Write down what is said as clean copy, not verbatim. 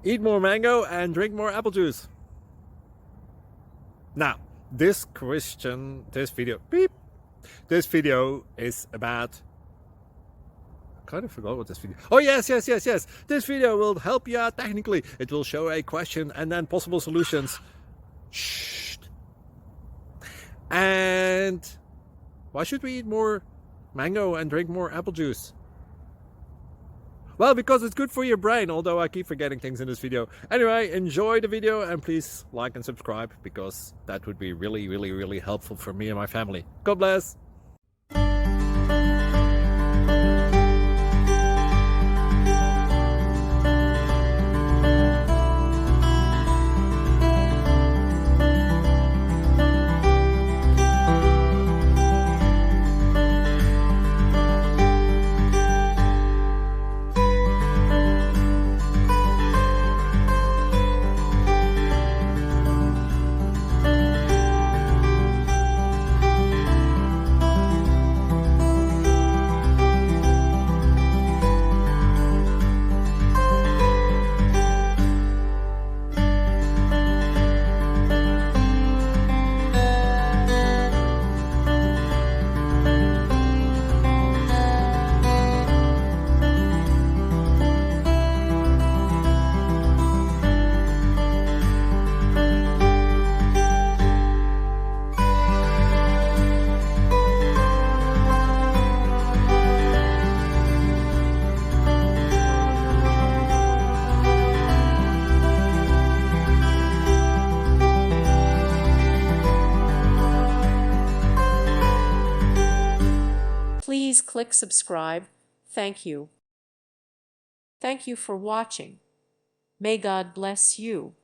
Eat more mango and drink more apple juice. Now, this video is about, I kind of forgot what this video, oh yes, this video will help you out technically. It will show a question and then possible solutions. Shh. And why should we eat more mango and drink more apple juice? Well, because it's good for your brain, although I keep forgetting things in this video. Anyway, enjoy the video and please like and subscribe, because that would be really helpful for me and my family. God bless! Please click subscribe. Thank you. Thank you for watching. May God bless you.